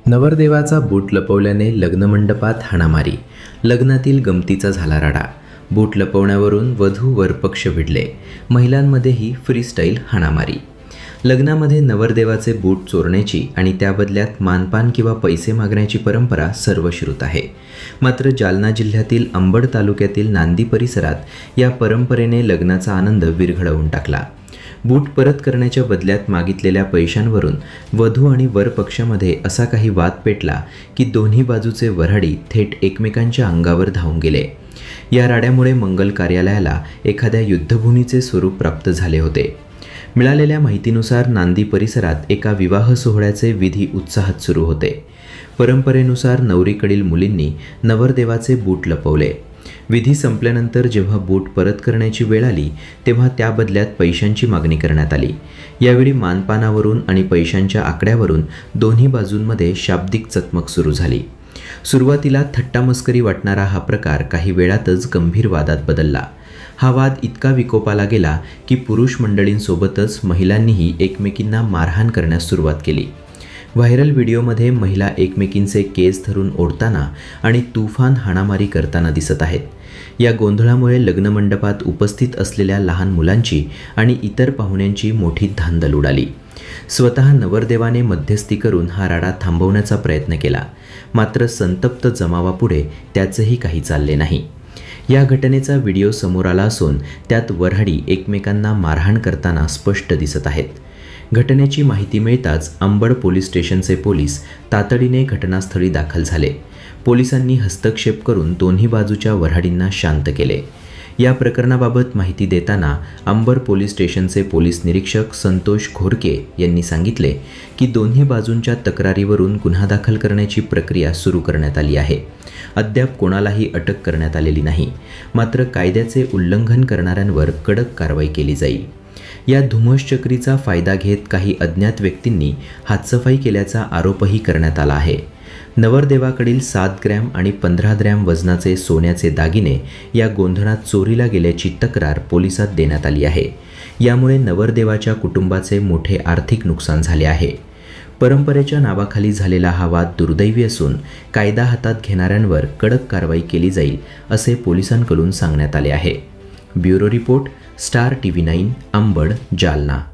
नवरदेवाचा बूट लपवल्याने लग्नमंडपात हाणामारी. लग्नातील गमतीचा झाला राडा. बूट लपवण्यावरून वधू वर पक्ष भिडले. महिलांमध्येही फ्रीस्टाईल हाणामारी. लग्नामध्ये नवरदेवाचे बूट चोरण्याची आणि त्या बदल्यात मानपान किंवा पैसे मागण्याची परंपरा सर्वश्रुत आहे. मात्र जालना जिल्ह्यातील अंबड तालुक्यातील नांदी परिसरात या परंपरेने लग्नाचा आनंद विरघळवून टाकला. बूट परत करण्याच्या बदल्यात मागितलेल्या पैशांवरून वधू आणि वर पक्षामध्ये असा काही वाद पेटला की दोन्ही बाजूचे वऱ्हाडी थेट एकमेकांच्या अंगावर धावून गेले. या राड्यामुळे मंगल कार्यालयाला एखाद्या युद्धभूमीचे स्वरूप प्राप्त झाले होते. मिळालेल्या माहितीनुसार नांदी परिसरात एका विवाह सोहळ्याचे विधी उत्साहात सुरू होते. परंपरेनुसार नवरीकडील मुलींनी नवरदेवाचे बूट लपवले. विधी संपल्यानंतर जेव्हा बूट परत करण्याची वेळ आली तेव्हा त्या बदल्यात पैशांची मागणी करण्यात आली. यावेळी मानपानावरून आणि पैशांच्या आकड्यावरून दोन्ही बाजूंमध्ये शाब्दिक चकमक सुरू झाली. सुरुवातीला थट्टामस्करी वाटणारा हा प्रकार काही वेळातच गंभीर वादात बदलला. हा वाद इतका विकोपाला गेला की पुरुष मंडळींसोबतच महिलांनीही एकमेकींना मारहाण करण्यास सुरुवात केली. व्हायरल व्हिडिओमध्ये महिला एकमेकींचे केस धरून ओढताना आणि तुफान हाणामारी करताना दिसत आहेत. या गोंधळामुळे लग्नमंडपात उपस्थित असलेल्या लहान मुलांची आणि इतर पाहुण्यांची मोठी धांदल उडाली. स्वतः नवरदेवाने मध्यस्थी करून हा राडा थांबवण्याचा प्रयत्न केला. मात्र संतप्त जमावापुढे त्याचंही काही चालले नाही. या घटनेचा व्हिडिओ समोर आला असून त्यात वऱ्हाडी एकमेकांना मारहाण करताना स्पष्ट दिसत आहेत. घटनेची माहिती मिळताच अंबड पोलीस स्टेशनचे पोलीस तातडीने घटनास्थळी दाखल झाले. पोलिसांनी हस्तक्षेप करून दोन्ही बाजूच्या वऱ्हाडींना शांत केले. या प्रकरणाबाबत माहिती देताना अंबड पोलीस स्टेशनचे पोलीस निरीक्षक संतोष घोरके यांनी सांगितले की दोन्ही बाजूंच्या तक्रारीवरून गुन्हा दाखल करण्याची प्रक्रिया सुरू करण्यात आली आहे. अद्याप कोणालाही अटक करण्यात आलेली नाही. मात्र कायद्याचे उल्लंघन करणाऱ्यांवर कडक कारवाई केली जाईल. या धुमश्चक्रीचा फायदा घेत काही अज्ञात व्यक्तींनी हातसफाई केल्याचा आरोपही करण्यात आला आहे. नवरदेवाकडील 7 ग्रॅम आणि 15 ग्रॅम वजनाचे सोन्याचे दागिने या गोंधळात चोरीला गेल्याची तक्रार पोलिसात देण्यात आली आहे. यामुळे नवरदेवाच्या कुटुंबाचे मोठे आर्थिक नुकसान झाले आहे. परंपरेच्या नावाखाली झालेला हा वाद दुर्दैवी असून कायदा हातात घेणाऱ्यांवर कडक कारवाई केली जाईल असे पोलिसांकडून सांगण्यात आले आहे. Bureau report, star TV 9, Ambad, Jalna.